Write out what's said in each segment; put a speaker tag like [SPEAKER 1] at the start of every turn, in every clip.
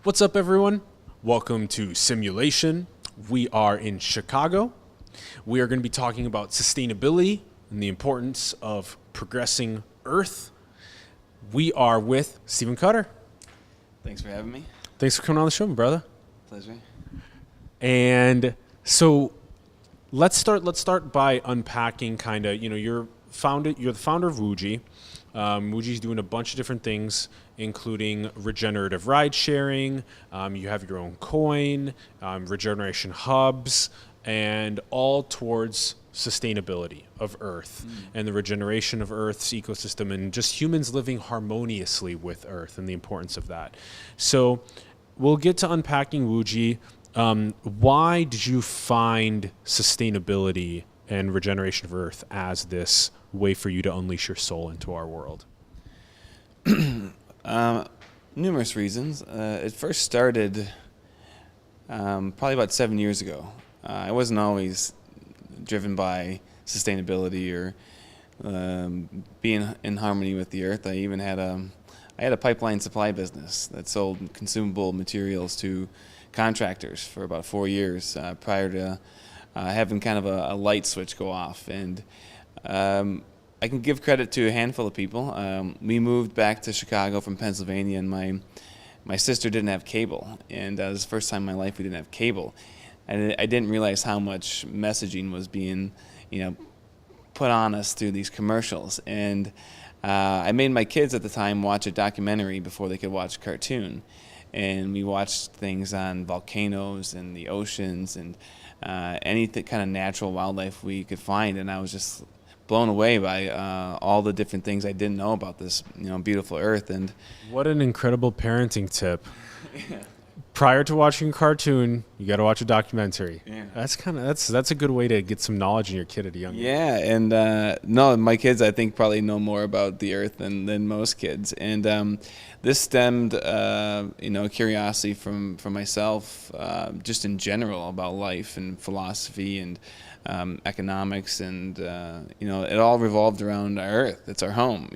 [SPEAKER 1] What's up, everyone? Welcome to Simulation. We are in Chicago. We are going to be talking about sustainability and the importance of progressing Earth. We are with Stephen Cutter.
[SPEAKER 2] Thanks for having me.
[SPEAKER 1] Thanks for coming on the show, my brother.
[SPEAKER 2] Pleasure.
[SPEAKER 1] And so let's start by unpacking kind of, you're the founder of Wuji. Wuji's doing a bunch of different things, including regenerative ride sharing. You have your own coin, regeneration hubs, and all towards sustainability of Earth and the regeneration of Earth's ecosystem and just humans living harmoniously with Earth and the importance of that. So we'll get to unpacking Wuji. Why did you find sustainability and regeneration of Earth as this way for you to unleash your soul into our world?
[SPEAKER 2] Numerous reasons. It first started probably about 7 years ago. I wasn't always driven by sustainability or being in harmony with the earth. I even had a pipeline supply business that sold consumable materials to contractors for about 4 years prior to having kind of a light switch go off. And I can give credit to a handful of people. We moved back to Chicago from Pennsylvania, and my sister didn't have cable, and it was the first time in my life we didn't have cable. And I didn't realize how much messaging was being, put on us through these commercials. And I made my kids at the time watch a documentary before they could watch a cartoon. And we watched things on volcanoes and the oceans and any kind of natural wildlife we could find. And I was just blown away by all the different things I didn't know about this, beautiful earth. And
[SPEAKER 1] what an incredible parenting tip.
[SPEAKER 2] yeah.
[SPEAKER 1] Prior to watching a cartoon, you got to watch a documentary.
[SPEAKER 2] Yeah.
[SPEAKER 1] That's a good way to get some knowledge in your kid at a young age.
[SPEAKER 2] Yeah, and no, my kids I think probably know more about the earth than most kids, and this stemmed curiosity from myself, just in general about life and philosophy and economics, and it all revolved around our earth. It's our home,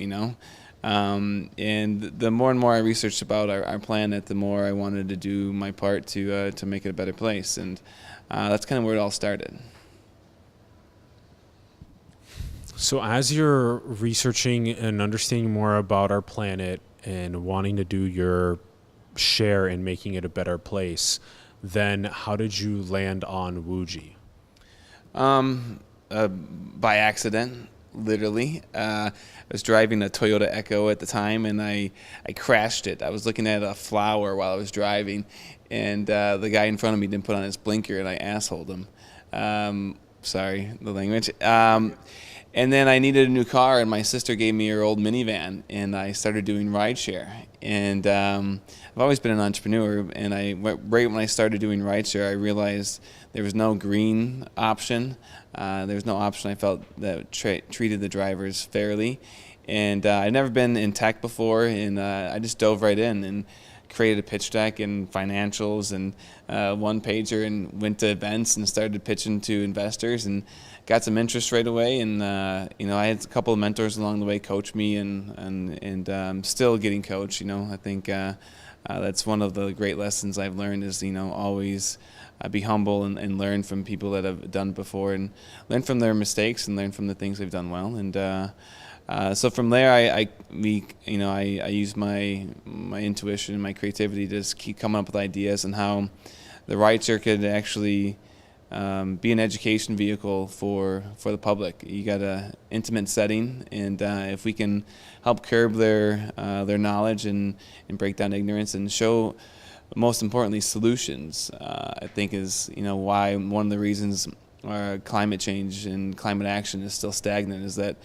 [SPEAKER 2] and the more and more I researched about our planet, the more I wanted to do my part to make it a better place, and that's kind of where it all started.
[SPEAKER 1] So as you're researching and understanding more about our planet and wanting to do your share in making it a better place, then how did you land on Wuji?
[SPEAKER 2] By accident. Literally. I was driving a Toyota Echo at the time, and I crashed it. I was looking at a flower while I was driving, and the guy in front of me didn't put on his blinker, and I assholed him. Sorry, the language. And then I needed a new car, and my sister gave me her old minivan, and I started doing rideshare. And I've always been an entrepreneur, and right when I started doing rideshare, I realized there was no green option. There was no option I felt that treated the drivers fairly. And I'd never been in tech before, and I just dove right in and created a pitch deck and financials and one pager, and went to events and started pitching to investors and got some interest right away. And I had a couple of mentors along the way coach me, and still getting coached. I think that's one of the great lessons I've learned is always be humble and learn from people that have done it before, and learn from their mistakes and learn from the things they've done well. And so from there, I use my intuition and my creativity to just keep coming up with ideas and how the rideshare could actually be an education vehicle for the public. You got an intimate setting, and if we can help curb their knowledge and break down ignorance and show, most importantly, solutions, I think is why one of the reasons climate change and climate action is still stagnant is that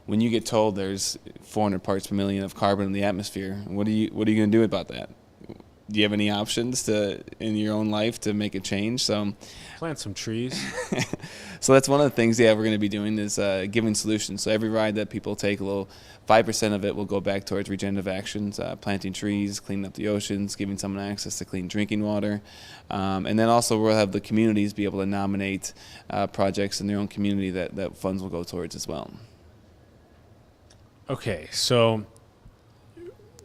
[SPEAKER 2] when you get told there's 400 parts per million of carbon in the atmosphere, what are you going to do about that? Do you have any options in your own life to make a change? So
[SPEAKER 1] plant some trees.
[SPEAKER 2] So that's one of the things we're going to be doing is giving solutions. So every ride that people take, 5% of it will go back towards regenerative actions, planting trees, cleaning up the oceans, giving someone access to clean drinking water. And then also we'll have the communities be able to nominate projects in their own community that funds will go towards as well.
[SPEAKER 1] Okay, so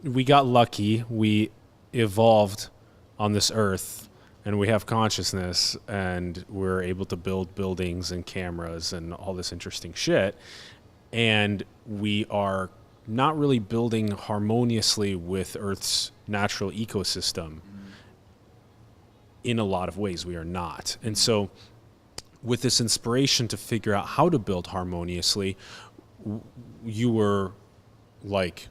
[SPEAKER 1] we got lucky. We evolved on this earth and we have consciousness and we're able to build buildings and cameras and all this interesting shit, and we are not really building harmoniously with Earth's natural ecosystem. In a lot of ways, we are not. And so with this inspiration to figure out how to build harmoniously, you were like,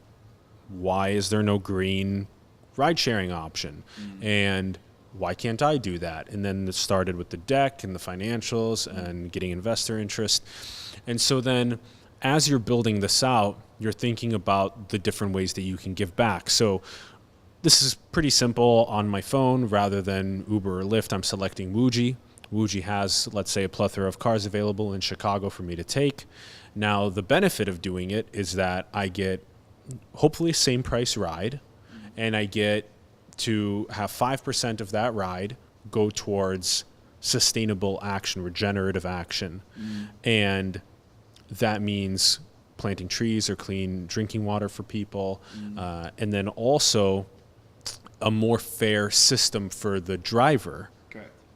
[SPEAKER 1] why is there no green ride-sharing option? And why can't I do that? And then it started with the deck and the financials and getting investor interest. And so then as you're building this out, you're thinking about the different ways that you can give back. So this is pretty simple on my phone. Rather than Uber or Lyft, I'm selecting Wuji. Wuji has, let's say, a plethora of cars available in Chicago for me to take. Now, the benefit of doing it is that I get hopefully same price ride, and I get to have 5% of that ride go towards sustainable action, regenerative action. And that means planting trees or clean drinking water for people. And then also a more fair system for the driver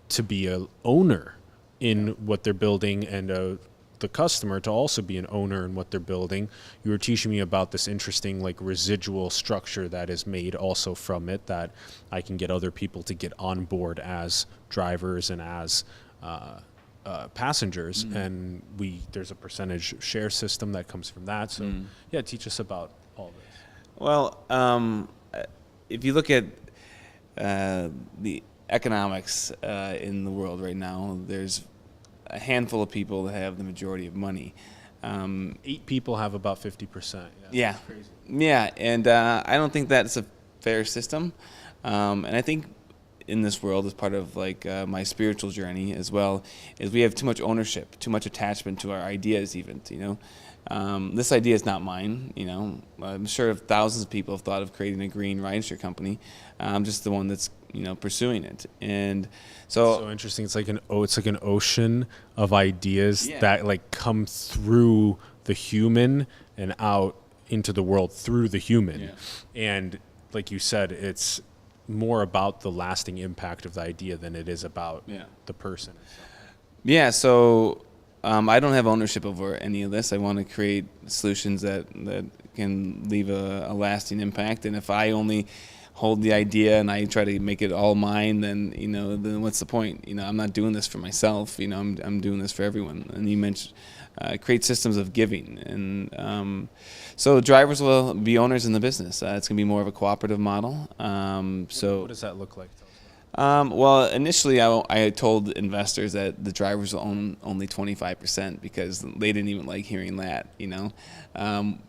[SPEAKER 1] to be a owner in what they're building, and the customer to also be an owner in what they're building. You were teaching me about this interesting like residual structure that is made also from it, that I can get other people to get on board as drivers and as passengers, and there's a percentage share system that comes from that. So yeah, teach us about all this.
[SPEAKER 2] Well, if you look at the economics in the world right now, there's a handful of people that have the majority of money.
[SPEAKER 1] 8 people have about 50%.
[SPEAKER 2] Yeah,
[SPEAKER 1] Crazy.
[SPEAKER 2] yeah, and I don't think that's a fair system. And I think in this world, as part of like my spiritual journey as well, is we have too much ownership, too much attachment to our ideas. Even this idea is not mine. I'm sure if thousands of people have thought of creating a green rideshare company. I'm just the one that's pursuing it. And so
[SPEAKER 1] interesting. It's like an ocean of ideas that like come through the human and out into the world through the human. And like you said, it's more about the lasting impact of the idea than it is about the person.
[SPEAKER 2] Yeah. So I don't have ownership over any of this. I want to create solutions that can leave a lasting impact. And if I only hold the idea and I try to make it all mine, then then what's the point? I'm not doing this for myself. I'm doing this for everyone. And you mentioned create systems of giving, and so drivers will be owners in the business. It's going to be more of a cooperative model. So
[SPEAKER 1] what does that look like?
[SPEAKER 2] Well, initially I told investors that the drivers will own only 25% because they didn't even like hearing that.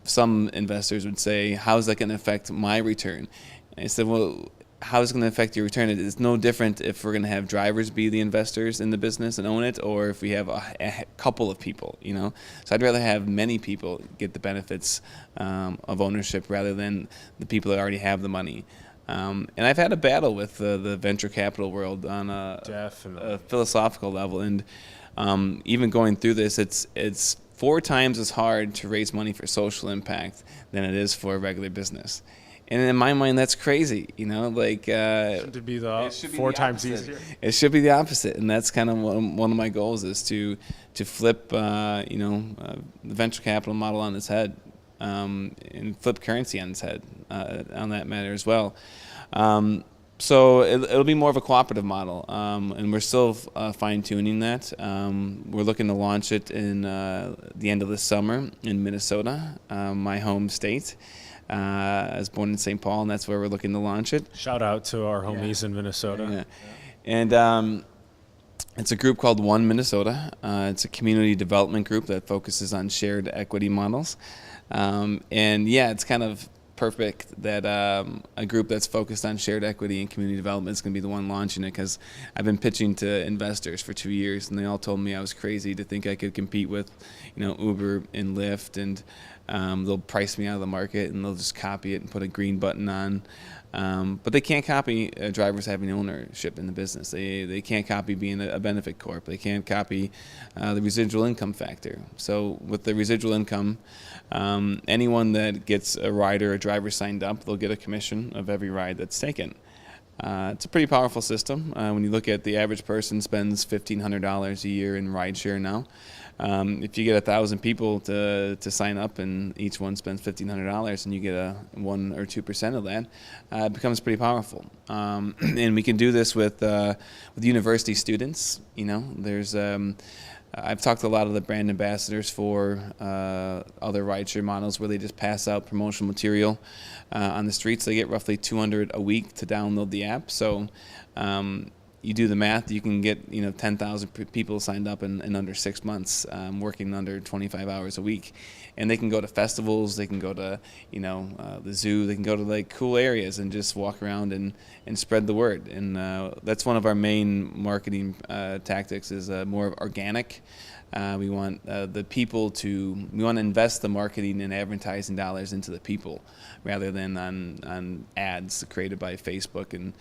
[SPEAKER 2] Some investors would say, "How's that going to affect my return?" I said, well, how is it going to affect your return? It's no different if we're going to have drivers be the investors in the business and own it, or if we have a couple of people, So I'd rather have many people get the benefits of ownership rather than the people that already have the money. And I've had a battle with the venture capital world on a philosophical level. And even going through this, it's 4 times as hard to raise money for social impact than it is for a regular business. And in my mind, that's crazy, Like
[SPEAKER 1] Should be the 4 times easier.
[SPEAKER 2] It should be the opposite, and that's kind of one of my goals is to flip, the venture capital model on its head, and flip currency on its head on that matter as well. So it'll be more of a cooperative model, and we're still fine tuning that. We're looking to launch it in the end of this summer in Minnesota, my home state. I was born in St. Paul, and that's where we're looking to launch it.
[SPEAKER 1] Shout out to our homies in Minnesota.
[SPEAKER 2] And it's a group called One Minnesota. It's a community development group that focuses on shared equity models. It's kind of perfect that a group that's focused on shared equity and community development is going to be the one launching it, because I've been pitching to investors for 2 years, and they all told me I was crazy to think I could compete with, Uber and Lyft, and they'll price me out of the market and they'll just copy it and put a green button on. But they can't copy drivers having ownership in the business. They can't copy being a benefit corp. They can't copy the residual income factor. So with the residual income, anyone that gets a rider or driver signed up, they'll get a commission of every ride that's taken. It's a pretty powerful system. When you look at the average person spends $1,500 a year in rideshare now. If you get 1,000 people to sign up and each one spends $1,500 and you get a 1 or 2% of that, it becomes pretty powerful. And we can do this with university students. You know, there's I've talked to a lot of the brand ambassadors for other rideshare models where they just pass out promotional material on the streets. They get roughly 200 a week to download the app. So you do the math, you can get 10,000 people signed up in under 6 months, working under 25 hours a week, and they can go to festivals, they can go to the zoo, they can go to like cool areas and just walk around and spread the word. And that's one of our main marketing tactics is more organic. We want the people we want to invest the marketing and advertising dollars into the people rather than on ads created by Facebook. And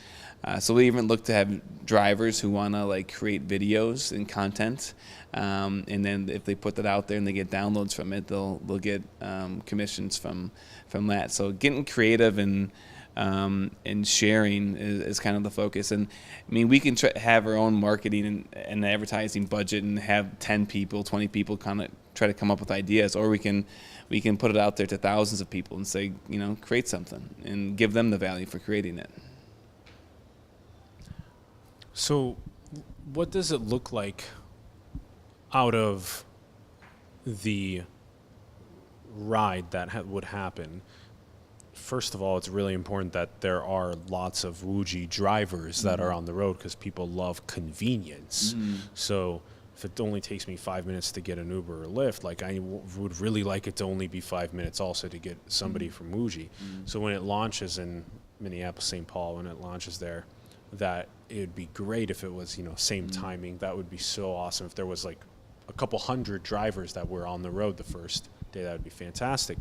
[SPEAKER 2] so we even look to have drivers who want to like create videos and content, and then if they put that out there and they get downloads from it, they'll get commissions from that. So getting creative and sharing is kind of the focus. And I mean, we can have our own marketing and advertising budget and have 10 people, 20 people kind of try to come up with ideas, or we can put it out there to thousands of people and say, create something and give them the value for creating it.
[SPEAKER 1] So what does it look like out of the ride that would happen? First of all, it's really important that there are lots of Wuji drivers that are on the road because people love convenience. So if it only takes me 5 minutes to get an Uber or Lyft, like I would really like it to only be 5 minutes also to get somebody from Wuji. So when it launches in Minneapolis, St. Paul, when it launches there, that it would be great if it was, same timing. That would be so awesome. If there was like a couple hundred drivers that were on the road the first day, that would be fantastic.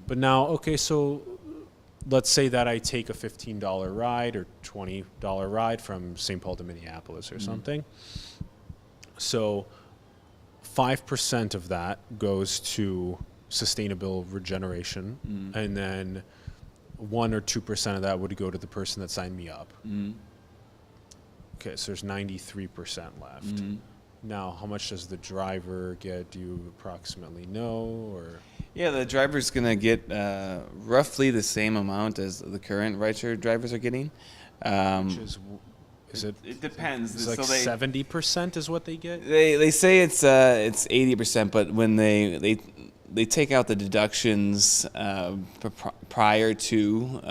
[SPEAKER 1] But now, okay, so let's say that I take a $15 ride or $20 ride from St. Paul to Minneapolis or something. So 5% of that goes to sustainable regeneration, and then 1 or 2% of that would go to the person that signed me up. Okay, so there's 93% left. Now, how much does the driver get? Do you approximately know, or?
[SPEAKER 2] Yeah, the driver's going to get roughly the same amount as the current rideshare drivers are getting.
[SPEAKER 1] Which is it?
[SPEAKER 2] It depends.
[SPEAKER 1] It's like 70% is what they get?
[SPEAKER 2] They say it's 80%, but when they take out the deductions prior to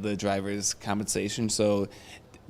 [SPEAKER 2] the driver's compensation. So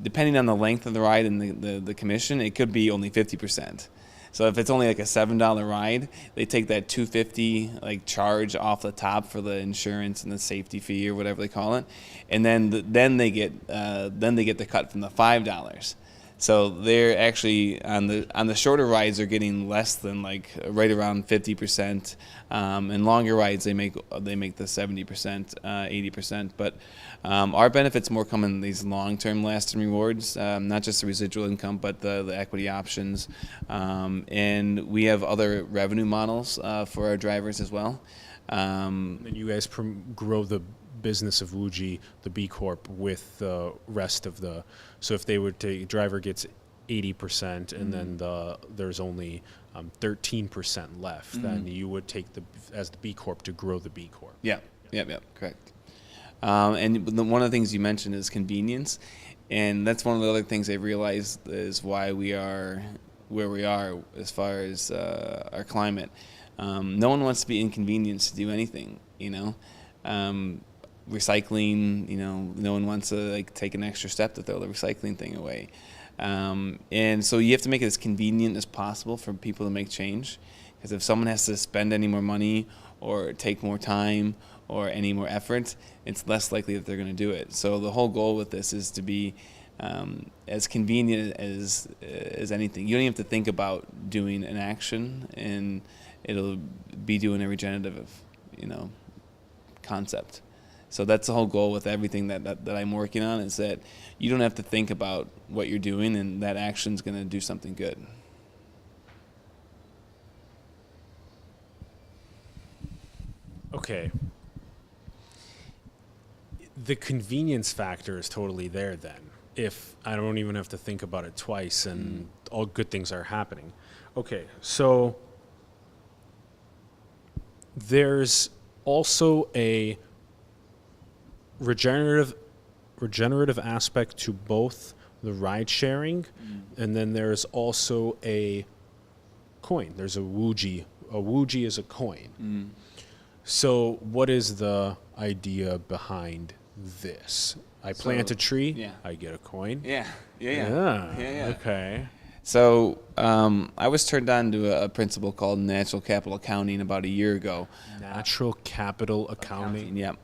[SPEAKER 2] depending on the length of the ride and the commission, it could be only 50%. So if it's only like a $7 ride, they take that $250 like charge off the top for the insurance and the safety fee or whatever they call it, and then they get the cut from the $5. So they're actually on the shorter rides they're getting less than like right around 50%, and longer rides they make the 70%, 80%. But our benefits more come in these long-term lasting rewards, not just the residual income, but the equity options, and we have other revenue models for our drivers as well.
[SPEAKER 1] And you guys grow the business of Wuji, the B Corp, with the rest of the. So if they would take, driver gets 80%, and then there's only 13% left, then you would take as the B Corp to grow the B Corp.
[SPEAKER 2] Yeah, correct. And one of the things you mentioned is convenience, and that's one of the other things I realized is why we are where we are as far as our climate. No one wants to be inconvenienced to do anything, recycling, no one wants to like take an extra step to throw the recycling thing away. And so you have to make it as convenient as possible for people to make change. Because if someone has to spend any more money or take more time or any more effort, it's less likely that they're going to do it. So the whole goal with this is to be as convenient as anything. You don't even have to think about doing an action, and it'll be doing a regenerative, concept. So that's the whole goal with everything that I'm working on, is that you don't have to think about what you're doing, and that action's going to do something good.
[SPEAKER 1] Okay. The convenience factor is totally there then. if I don't even have to think about it twice and all good things are happening. Okay, so there's also a regenerative aspect to both the ride sharing, and then there's also a coin. There's a Wuji. A Wuji is a coin. So what is the idea behind this? I plant a tree, I get a coin.
[SPEAKER 2] Yeah.
[SPEAKER 1] Okay.
[SPEAKER 2] So I was turned on to a principle called natural capital accounting about a year ago.
[SPEAKER 1] Natural capital accounting.
[SPEAKER 2] Yep.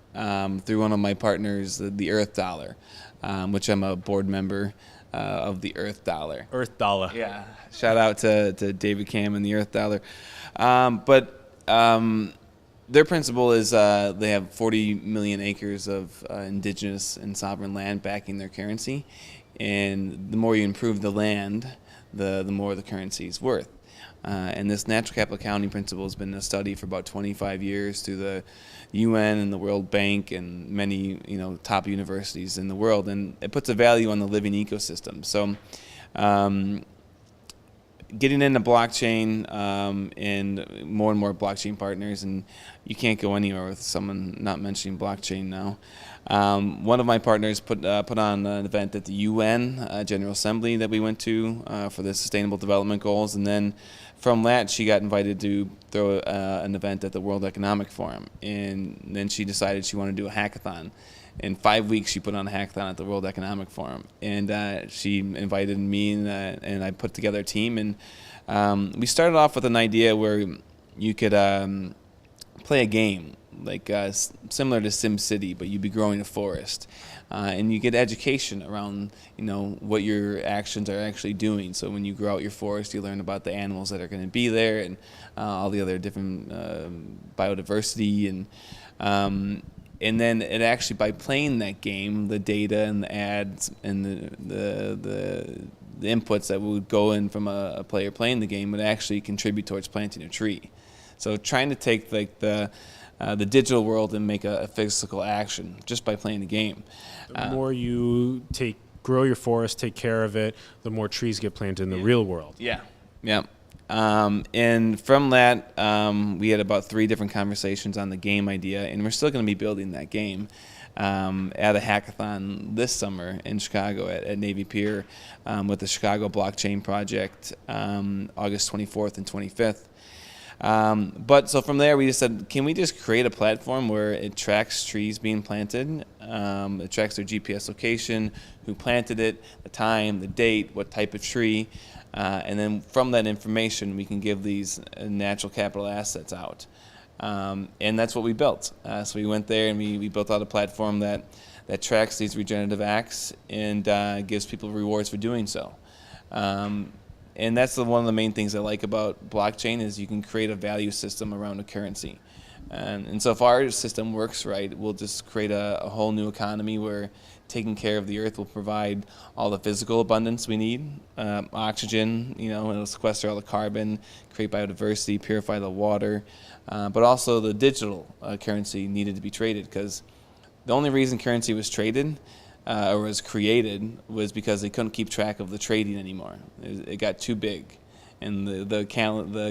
[SPEAKER 2] Through one of my partners, the Earth Dollar, which I'm a board member of the Earth Dollar.
[SPEAKER 1] Earth Dollar.
[SPEAKER 2] Yeah. Shout out to David Cam and the Earth Dollar. Their principle is they have 40 million acres of indigenous and sovereign land backing their currency. And the more you improve the land, the more the currency is worth. And this natural capital accounting principle has been a study for about 25 years through the UN and the World Bank and many top universities in the world. And it puts a value on the living ecosystem. So getting into blockchain and more blockchain partners, and you can't go anywhere with someone not mentioning blockchain now. One of my partners put on an event at the UN General Assembly that we went to for the Sustainable Development Goals, and then from that she got invited to throw an event at the World Economic Forum, and then she decided she wanted to do a hackathon. In 5 weeks, she put on a hackathon at the World Economic Forum, and she invited me, and I put together a team, and we started off with an idea where you could play a game like similar to SimCity, but you'd be growing a forest, and you get education around what your actions are actually doing. So when you grow out your forest, you learn about the animals that are going to be there and all the other different biodiversity and then it actually, by playing that game, the data and the ads and the inputs that would go in from a player playing the game would actually contribute towards planting a tree. So trying to take like the digital world and make a physical action just by playing the game.
[SPEAKER 1] The more you grow your forest, take care of it, the more trees get planted in the real world.
[SPEAKER 2] Yeah. And from that, we had about 3 different conversations on the game idea, and we're still going to be building that game at a hackathon this summer in Chicago at Navy Pier with the Chicago Blockchain Project, August 24th and 25th. But so from there, we just said, can we just create a platform where it tracks trees being planted, it tracks their GPS location, who planted it, the time, the date, what type of tree, and then from that information, we can give these natural capital assets out. And that's what we built. So we went there and we built out a platform that tracks these regenerative acts and gives people rewards for doing so. And that's one of the main things I like about blockchain is you can create a value system around a currency. And so if our system works right, we'll just create a whole new economy where taking care of the earth will provide all the physical abundance we need, oxygen, it'll sequester all the carbon, create biodiversity, purify the water, but also the digital currency needed to be traded, because the only reason currency was traded or was created was because they couldn't keep track of the trading anymore. It got too big, and the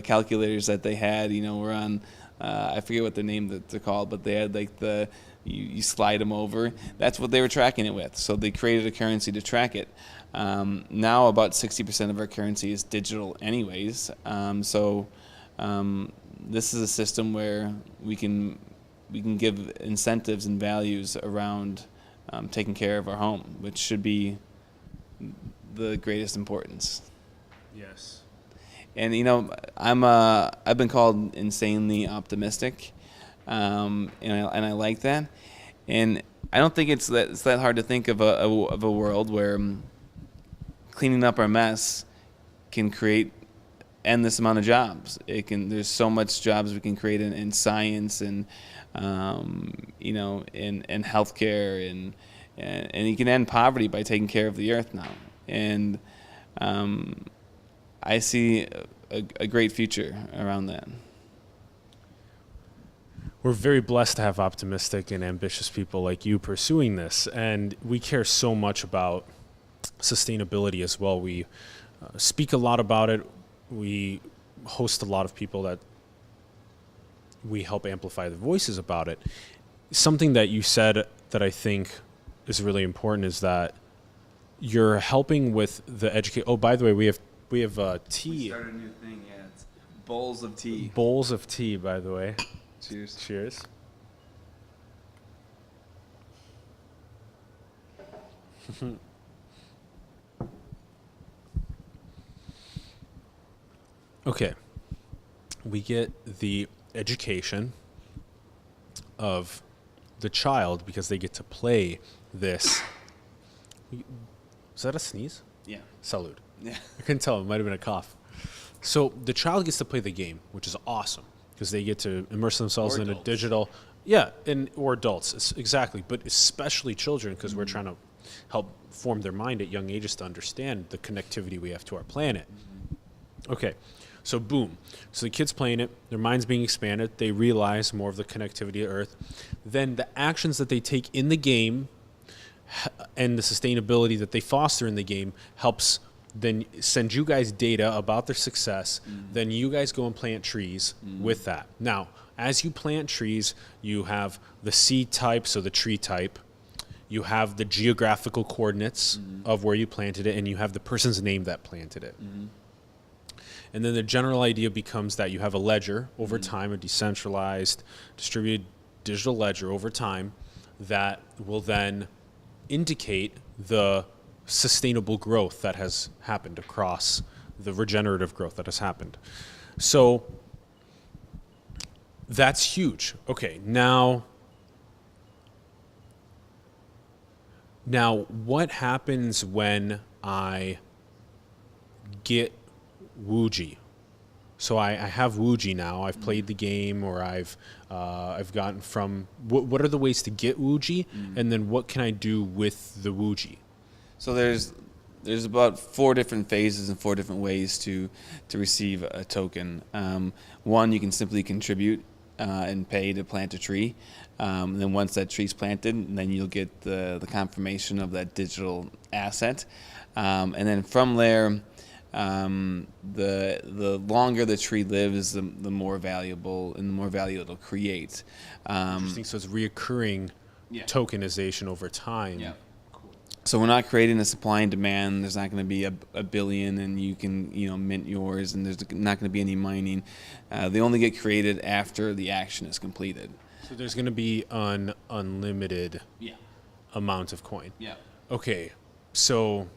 [SPEAKER 2] calculators that they had, were on I forget what the name that they're called, but they had like you slide them over. That's what they were tracking it with. So they created a currency to track it. Now about 60% of our currency is digital anyways. This is a system where we can give incentives and values around taking care of our home, which should be the greatest importance.
[SPEAKER 1] Yes.
[SPEAKER 2] And I've been called insanely optimistic, and I like that. And I don't think it's that hard to think of a world where cleaning up our mess can create endless amount of jobs. There's so much jobs we can create in science and in healthcare and you can end poverty by taking care of the earth now. And I see a great future around that.
[SPEAKER 1] We're very blessed to have optimistic and ambitious people like you pursuing this, and we care so much about sustainability as well. We speak a lot about it. We host a lot of people that we help amplify the voices about it. Something that you said that I think is really important is that you're helping with the educate. Oh, by the way, we have tea.
[SPEAKER 2] We started a new thing, yeah. It's bowls of tea.
[SPEAKER 1] Bowls of tea, by the way.
[SPEAKER 2] Cheers.
[SPEAKER 1] Cheers. Okay. We get the education of the child because they get to play this. Is that a sneeze?
[SPEAKER 2] Yeah.
[SPEAKER 1] Salud.
[SPEAKER 2] Yeah.
[SPEAKER 1] I couldn't tell. It might have been a cough. So the child gets to play the game, which is awesome because they get to immerse themselves
[SPEAKER 2] Or
[SPEAKER 1] in a
[SPEAKER 2] adults.
[SPEAKER 1] digital. Or adults, exactly. But especially children because we're trying to help form their mind at young ages to understand the connectivity we have to our planet. Okay. So boom. So the kid's playing it, their mind's being expanded, they realize more of the connectivity of Earth. Then the actions that they take in the game and the sustainability that they foster in the game helps then send you guys data about their success. Then you guys go and plant trees with that. Now, as you plant trees, you have the seed type, so the tree type. You have the geographical coordinates of where you planted it, and you have the person's name that planted it. And then the general idea becomes that you have a ledger over time, a decentralized, distributed digital ledger over time that will then indicate the sustainable growth that has happened across the regenerative growth that has happened. So that's huge. Okay, now what happens when I get Wuji? So I have Wuji now. I've played the game, or I've gotten from. What are the ways to get Wuji, and then what can I do with the Wuji?
[SPEAKER 2] So there's about 4 different phases and 4 different ways to receive a token. One, you can simply contribute and pay to plant a tree. And then once that tree's planted, then you'll get the confirmation of that digital asset. And then from there, the longer the tree lives, the more valuable and the more value it'll create.
[SPEAKER 1] Interesting. So it's reoccurring tokenization over time.
[SPEAKER 2] Yeah. So we're not creating a supply and demand. There's not going to be a billion and you can mint yours, and there's not going to be any mining. They only get created after the action is completed.
[SPEAKER 1] So there's going to be an unlimited amount of coin.
[SPEAKER 2] Yeah.
[SPEAKER 1] Okay, so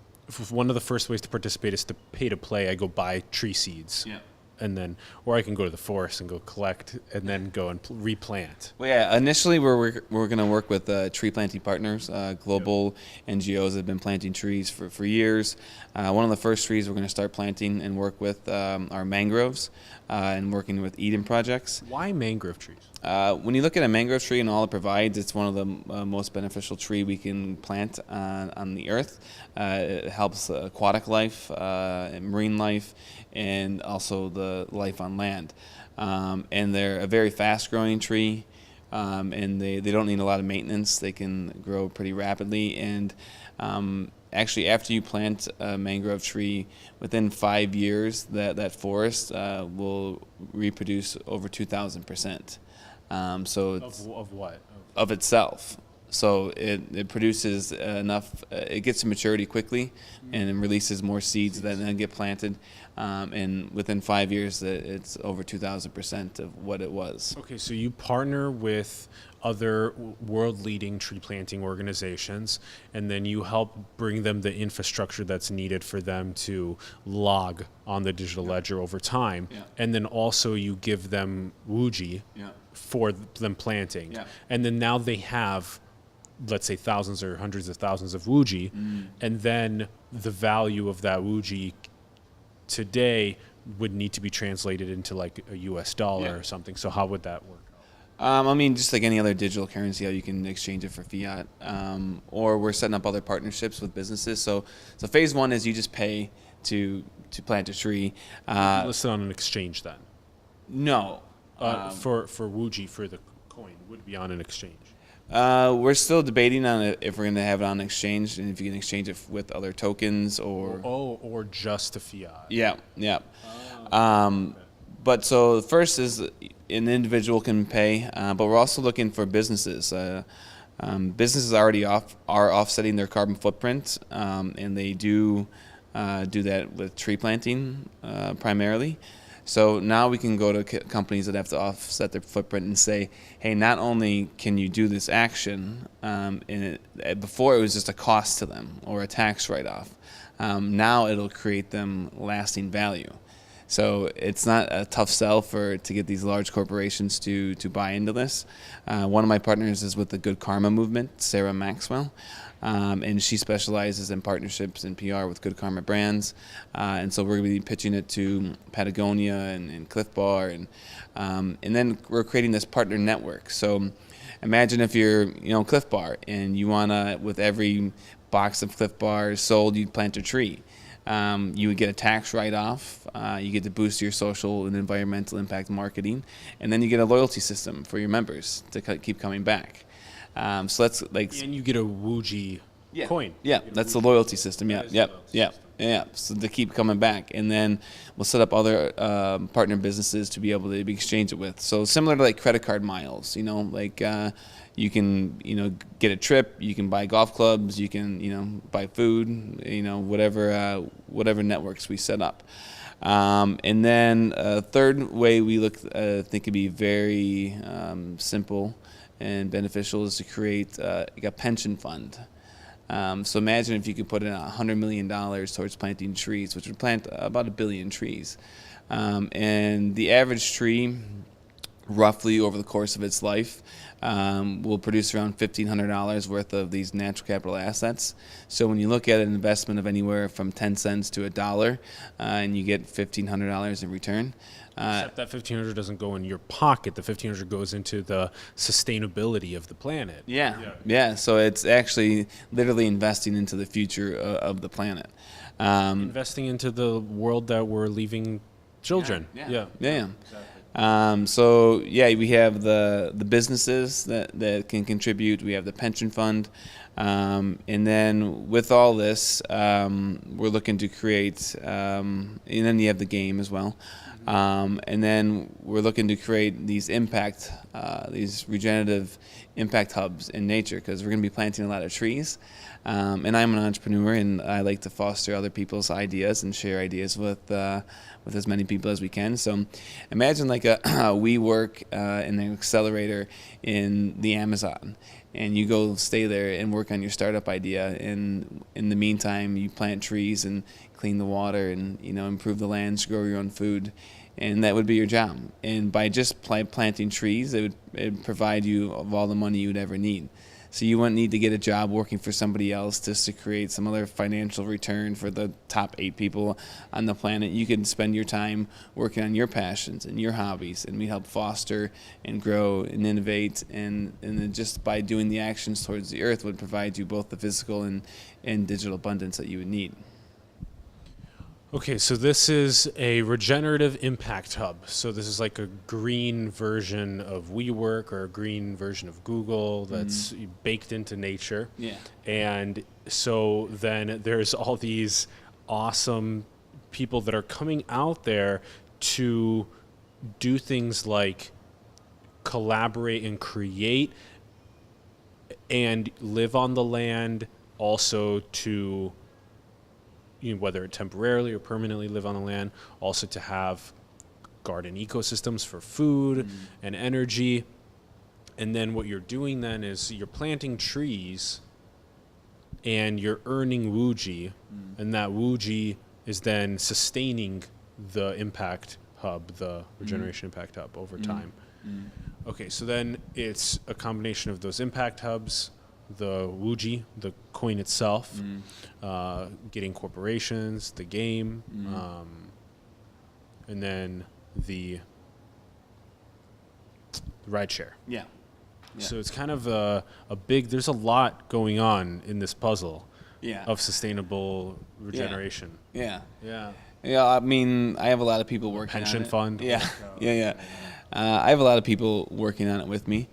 [SPEAKER 1] one of the first ways to participate is to pay to play. I go buy tree seeds.
[SPEAKER 2] Yeah.
[SPEAKER 1] And then, or I can go to the forest and go collect and then go and replant.
[SPEAKER 2] Well, yeah. Initially, we're going to work with tree planting partners, global NGOs that have been planting trees for years. One of the first trees we're going to start planting and work with are mangroves, and working with Eden projects.
[SPEAKER 1] Why mangrove trees?
[SPEAKER 2] When you look at a mangrove tree and all it provides, it's one of the most beneficial tree we can plant on the earth. It helps aquatic life, marine life, and also the life on land. And they're a very fast-growing tree, and they don't need a lot of maintenance. They can grow pretty rapidly. And actually, after you plant a mangrove tree, within 5 years, that forest will reproduce over 2,000%. So it's
[SPEAKER 1] Of what?
[SPEAKER 2] of itself. So it produces enough. It gets to maturity quickly, and it releases more seeds that then get planted. And within 5 years, it's over 2,000% of what it was.
[SPEAKER 1] Okay, so you partner with other world-leading tree planting organizations, and then you help bring them the infrastructure that's needed for them to log on the digital ledger over time.
[SPEAKER 2] Yeah.
[SPEAKER 1] And then also you give them Wuji for them planting.
[SPEAKER 2] Yeah.
[SPEAKER 1] And then now they have, let's say, thousands or hundreds of thousands of Wuji, and then the value of that Wuji today would need to be translated into like a US dollar or something. So how would that work?
[SPEAKER 2] I mean, just like any other digital currency, how you can exchange it for fiat, or we're setting up other partnerships with businesses. So phase 1 is you just pay to plant a tree.
[SPEAKER 1] Listed on an exchange then.
[SPEAKER 2] No.
[SPEAKER 1] For Wuji, for the coin, would be on an exchange.
[SPEAKER 2] We're still debating on it if we're going to have it on exchange and if you can exchange it with other tokens or.
[SPEAKER 1] Or just to fiat.
[SPEAKER 2] Yeah, yeah.
[SPEAKER 1] Okay.
[SPEAKER 2] But so first is an individual can pay, but we're also looking for businesses. Businesses already are offsetting their carbon footprint, and they do that with tree planting primarily. So now we can go to companies that have to offset their footprint and say, hey, not only can you do this action, before it was just a cost to them or a tax write-off. Now it'll create them lasting value. So it's not a tough sell to get these large corporations to buy into this. One of my partners is with the Good Karma movement, Sarah Maxwell, and she specializes in partnerships and PR with Good Karma brands. And so we're going to be pitching it to Patagonia and Cliff Bar, and then we're creating this partner network. So imagine if you're Cliff Bar and you want to, with every box of Cliff Bars sold, you'd plant a tree. You would get a tax write-off. You get to boost your social and environmental impact marketing, and then you get a loyalty system for your members to keep coming back. So that's like.
[SPEAKER 1] And you get a Wuji coin.
[SPEAKER 2] Yeah, that's the loyalty system. Yeah. So to keep coming back, and then we'll set up other partner businesses to be able to exchange it with. So similar to like credit card miles, you can get a trip, you can buy golf clubs, you can buy food, whatever networks we set up. And then a third way we think could be very simple and beneficial is to create a pension fund. So imagine if you could put in $100 million towards planting trees, which would plant about 1 billion trees. And the average tree, roughly over the course of its life, will produce around $1,500 worth of these natural capital assets. So when you look at an investment of anywhere from 10 cents to $1, and you get $1,500 in return.
[SPEAKER 1] Except that $1,500 doesn't go in your pocket. The $1,500 goes into the sustainability of the planet.
[SPEAKER 2] Yeah. So it's actually literally investing into the future of the planet.
[SPEAKER 1] Investing into the world that we're leaving children.
[SPEAKER 2] Yeah.
[SPEAKER 1] Exactly.
[SPEAKER 2] So we have the businesses that can contribute. We have the pension fund, and then with all this, we're looking to create, and then you have the game as well. And then we're looking to create these these regenerative impact hubs in nature, because we're going to be planting a lot of trees. And I'm an entrepreneur, and I like to foster other people's ideas and share ideas with as many people as we can. So imagine like we work in an accelerator in the Amazon, and you go stay there and work on your startup idea. And in the meantime, you plant trees and clean the water and improve the lands, grow your own food. And that would be your job. And by just planting trees, it would provide you of all the money you would ever need. So you wouldn't need to get a job working for somebody else just to create some other financial return for the top 8 people on the planet. You can spend your time working on your passions and your hobbies, and we help foster and grow and innovate. And then just by doing the actions towards the earth would provide you both the physical and digital abundance that you would need.
[SPEAKER 1] Okay, so this is a regenerative impact hub. So this is like a green version of WeWork or a green version of Google that's baked into nature.
[SPEAKER 2] Yeah.
[SPEAKER 1] And so then there's all these awesome people that are coming out there to do things like collaborate and create and live on the land, also to whether it temporarily or permanently live on the land, also to have garden ecosystems for food and energy. And then what you're doing then is you're planting trees and you're earning Wuji, and that Wuji is then sustaining the impact hub, the regeneration impact hub over time. Okay, so then it's a combination of those impact hubs, the Wuji, the coin itself, getting corporations, the game, and then the rideshare.
[SPEAKER 2] Yeah.
[SPEAKER 1] So it's kind of a big, there's a lot going on in this puzzle of sustainable regeneration.
[SPEAKER 2] Yeah.
[SPEAKER 1] Yeah.
[SPEAKER 2] I mean, I have a lot of people working on it.
[SPEAKER 1] Pension fund.
[SPEAKER 2] Yeah. I have a lot of people working on it with me.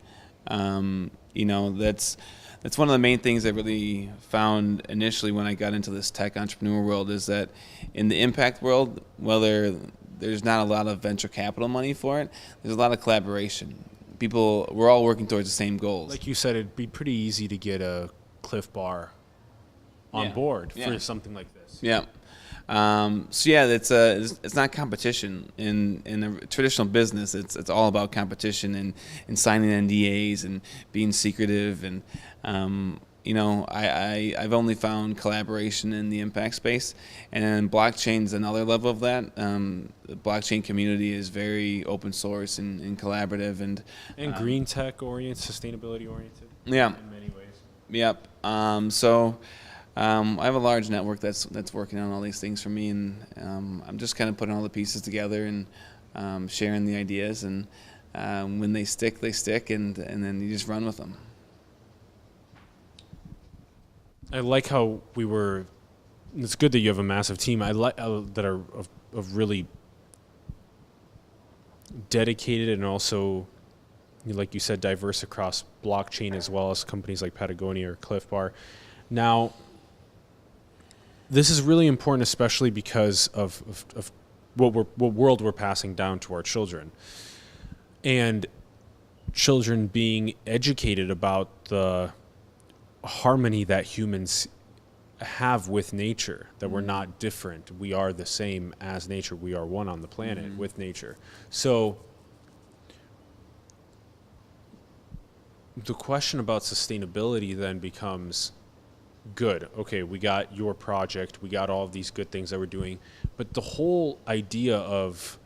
[SPEAKER 2] That's one of the main things I really found initially when I got into this tech entrepreneur world, is that in the impact world, there's not a lot of venture capital money for it. There's a lot of collaboration. We're all working towards the same goals.
[SPEAKER 1] Like you said, it'd be pretty easy to get a Cliff Bar on board for something like this.
[SPEAKER 2] Yeah. It's not competition in a traditional business. It's all about competition and signing NDAs and being secretive, and I've only found collaboration in the impact space, and blockchain's another level of that. The blockchain community is very open source and collaborative and
[SPEAKER 1] green tech oriented, sustainability oriented.
[SPEAKER 2] Yeah.
[SPEAKER 1] In many ways.
[SPEAKER 2] Yep. I have a large network that's working on all these things for me, and I'm just kind of putting all the pieces together and sharing the ideas, and when they stick, and then you just run with them.
[SPEAKER 1] I like how it's good that you have a massive team. I like that are of really dedicated and also, like you said, diverse across blockchain as well as companies like Patagonia or Cliff Bar. Now, this is really important, especially because of what world we're passing down to our children, and children being educated about the harmony that humans have with nature, that we're not different. We are the same as nature. We are one on the planet with nature. So the question about sustainability then becomes, good, okay, we got your project, we got all of these good things that we're doing, but the whole idea of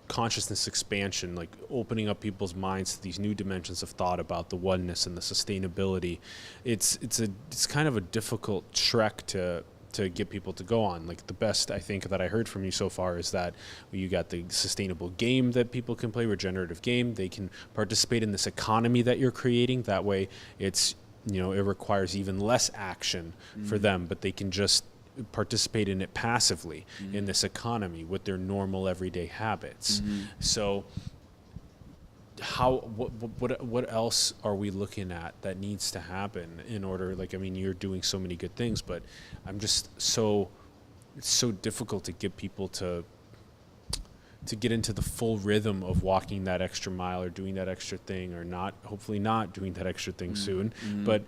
[SPEAKER 1] consciousness expansion, like opening up people's minds to these new dimensions of thought about the oneness and the sustainability, it's kind of a difficult trek to get people to go on. Like, the best I think that I heard from you so far is that you got the sustainable game that people can play, regenerative game. They can participate in this economy that you're creating. That way it requires even less action for them, but they can just participate in it passively in this economy with their normal everyday habits. So what else are we looking at that needs to happen in order, you're doing so many good things, but it's so difficult to get people to get into the full rhythm of walking that extra mile or doing that extra thing, or hopefully not doing that extra thing soon. But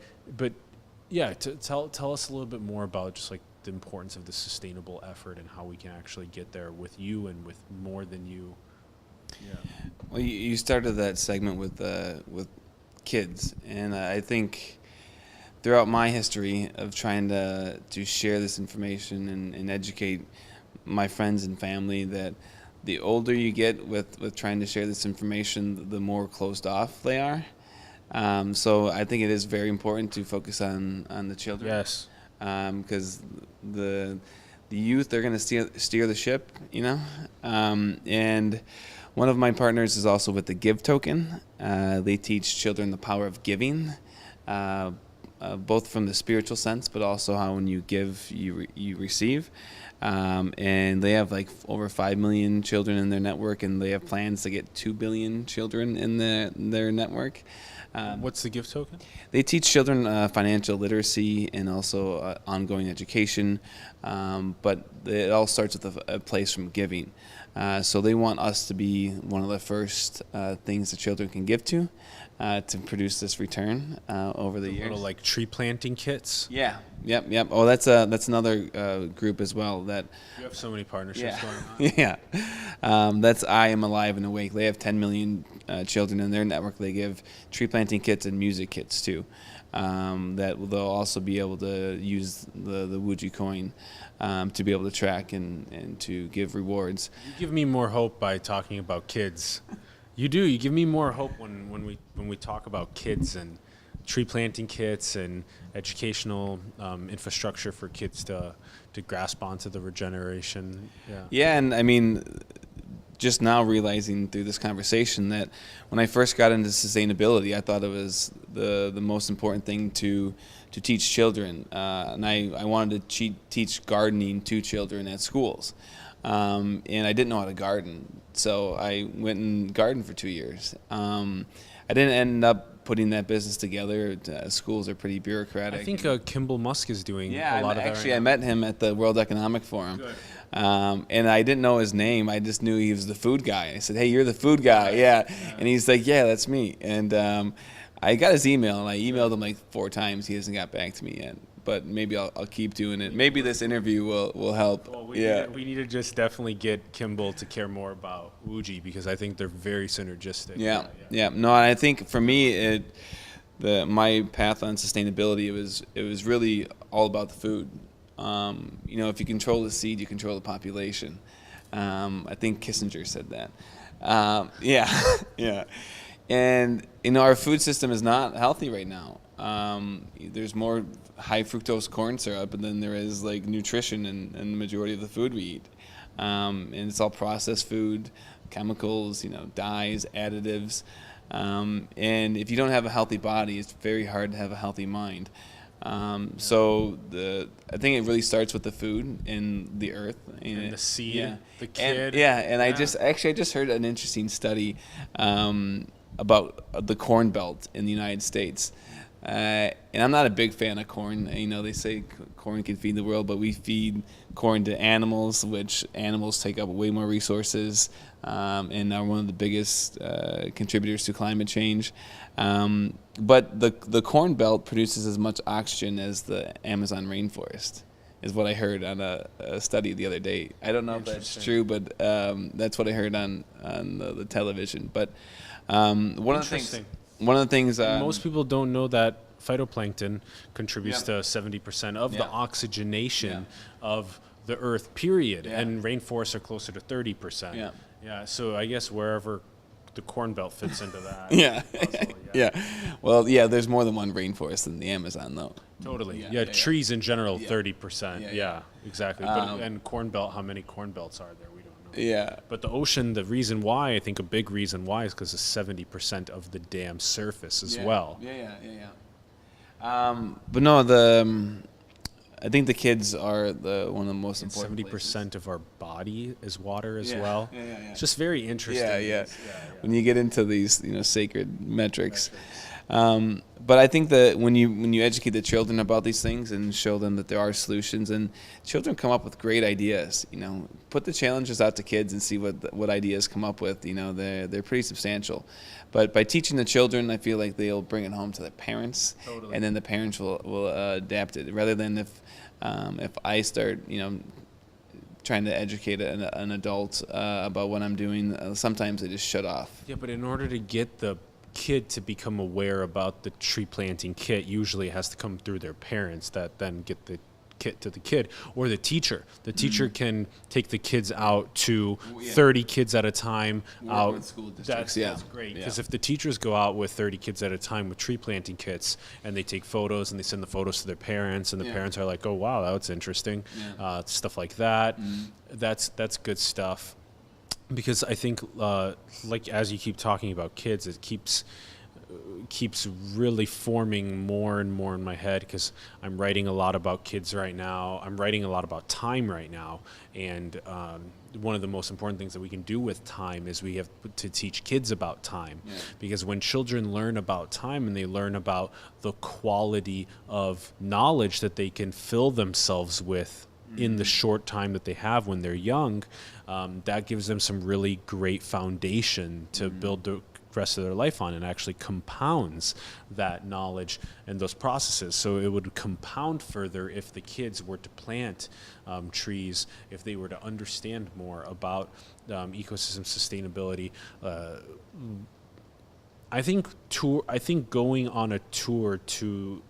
[SPEAKER 1] yeah, tell us a little bit more about just like the importance of the sustainable effort and how we can actually get there with you and with more than you. Yeah.
[SPEAKER 2] Well, you started that segment with kids, and I think throughout my history of trying to share this information and educate my friends and family, that the older you get with trying to share this information, the more closed off they are. So I think it is very important to focus on the children.
[SPEAKER 1] Yes.
[SPEAKER 2] Because the youth, they're going to steer the ship, and one of my partners is also with the Give Token. They teach children the power of giving, both from the spiritual sense, but also how when you give, you receive. And they have like over 5 million children in their network, and they have plans to get 2 billion children in their network.
[SPEAKER 1] What's the Give Token?
[SPEAKER 2] They teach children financial literacy and also ongoing education, but it all starts with a place from giving. So they want us to be one of the first things that children can give to produce this return over the years.
[SPEAKER 1] Little like tree planting kits.
[SPEAKER 2] Yeah. Yep. Oh, that's another group as well. That
[SPEAKER 1] you have so many partnerships going on.
[SPEAKER 2] Yeah. That's I Am Alive and Awake. They have 10 million children in their network. They give tree planting kits and music kits too. That they'll also be able to use the Wuji coin to be able to track and to give rewards.
[SPEAKER 1] You give me more hope by talking about kids. You do. You give me more hope when we talk about kids and tree planting kits and educational infrastructure for kids to grasp onto the regeneration. Yeah.
[SPEAKER 2] Yeah, and I mean, just now realizing through this conversation that when I first got into sustainability, I thought it was the most important thing to teach children, and I wanted to teach gardening to children at schools, and I didn't know how to garden, so I went and gardened for 2 years. I didn't end up putting that business together. Schools are pretty bureaucratic.
[SPEAKER 1] I think Kimball Musk is doing
[SPEAKER 2] yeah,
[SPEAKER 1] a lot of that.
[SPEAKER 2] actually,
[SPEAKER 1] right
[SPEAKER 2] I
[SPEAKER 1] now.
[SPEAKER 2] met him at the World Economic Forum.
[SPEAKER 1] Good.
[SPEAKER 2] And I didn't know his name. I just knew he was the food guy. I said, "Hey, you're the food guy." Yeah. And he's like, "Yeah, that's me." And I got his email, and I emailed him like 4 times. He hasn't got back to me yet. But maybe I'll keep doing it. Maybe this interview will help.
[SPEAKER 1] Well,
[SPEAKER 2] Yeah.
[SPEAKER 1] we need to just definitely get Kimball to care more about Wuji, because I think they're very synergistic.
[SPEAKER 2] Yeah. No, and I think for me, my path on sustainability, it was really all about the food. If you control the seed, you control the population. I think Kissinger said that. Yeah. And our food system is not healthy right now. There's more high fructose corn syrup than there is like nutrition in the majority of the food we eat. And it's all processed food, chemicals, dyes, additives. And if you don't have a healthy body, it's very hard to have a healthy mind. So I think it really starts with the food and the earth
[SPEAKER 1] And the seed, the kid.
[SPEAKER 2] And I just heard an interesting study about the corn belt in the United States. And I'm not a big fan of corn. They say corn can feed the world, but we feed corn to animals, which animals take up way more resources and are one of the biggest contributors to climate change. But the corn belt produces as much oxygen as the Amazon rainforest, is what I heard on a study the other day. I don't know if that's true, but that's what I heard on the television. But one of the things
[SPEAKER 1] most people don't know that phytoplankton contributes to 70% of the oxygenation of the earth, period. And rainforests are closer to 30%. Yeah. So I guess wherever the corn belt fits into that.
[SPEAKER 2] Yeah. Well, there's more than one rainforest in the Amazon, though.
[SPEAKER 1] Totally. Trees in general, 30%. Yeah, exactly. And corn belt, how many corn belts are there? We don't know.
[SPEAKER 2] Yeah.
[SPEAKER 1] But the ocean, the reason why, I think a big reason why, is because of 70% of the damn surface as well.
[SPEAKER 2] But no, I think the kids are one of the most important.
[SPEAKER 1] 70% of our body is water as well. It's just very interesting.
[SPEAKER 2] Yeah. When you get into these, sacred metrics. But I think that when you educate the children about these things and show them that there are solutions, and children come up with great ideas, put the challenges out to kids and see what ideas come up with. They're pretty substantial. But by teaching the children, I feel like they'll bring it home to their parents, and then the parents will adapt it. Rather than if I start, trying to educate an adult about what I'm doing, sometimes they just shut off.
[SPEAKER 1] Yeah, but in order to get the kid to become aware about the tree planting kit, usually it has to come through their parents that then get the kit to the kid, or the teacher. The teacher can take the kids out to 30 kids at a time out.
[SPEAKER 2] With school districts.
[SPEAKER 1] That's great, because if the teachers go out with 30 kids at a time with tree planting kits, and they take photos and they send the photos to their parents, and the parents are like, "Oh wow, that's interesting," stuff like that. That's good stuff. Because I think, like as you keep talking about kids, it keeps really forming more and more in my head, because I'm writing a lot about kids right now. I'm writing a lot about time right now, and one of the most important things that we can do with time is we have to teach kids about time. Because when children learn about time and they learn about the quality of knowledge that they can fill themselves with in the short time that they have when they're young, that gives them some really great foundation to build the rest of their life on, and actually compounds that knowledge and those processes. So it would compound further if the kids were to plant trees, if they were to understand more about ecosystem sustainability. I think going on a tour to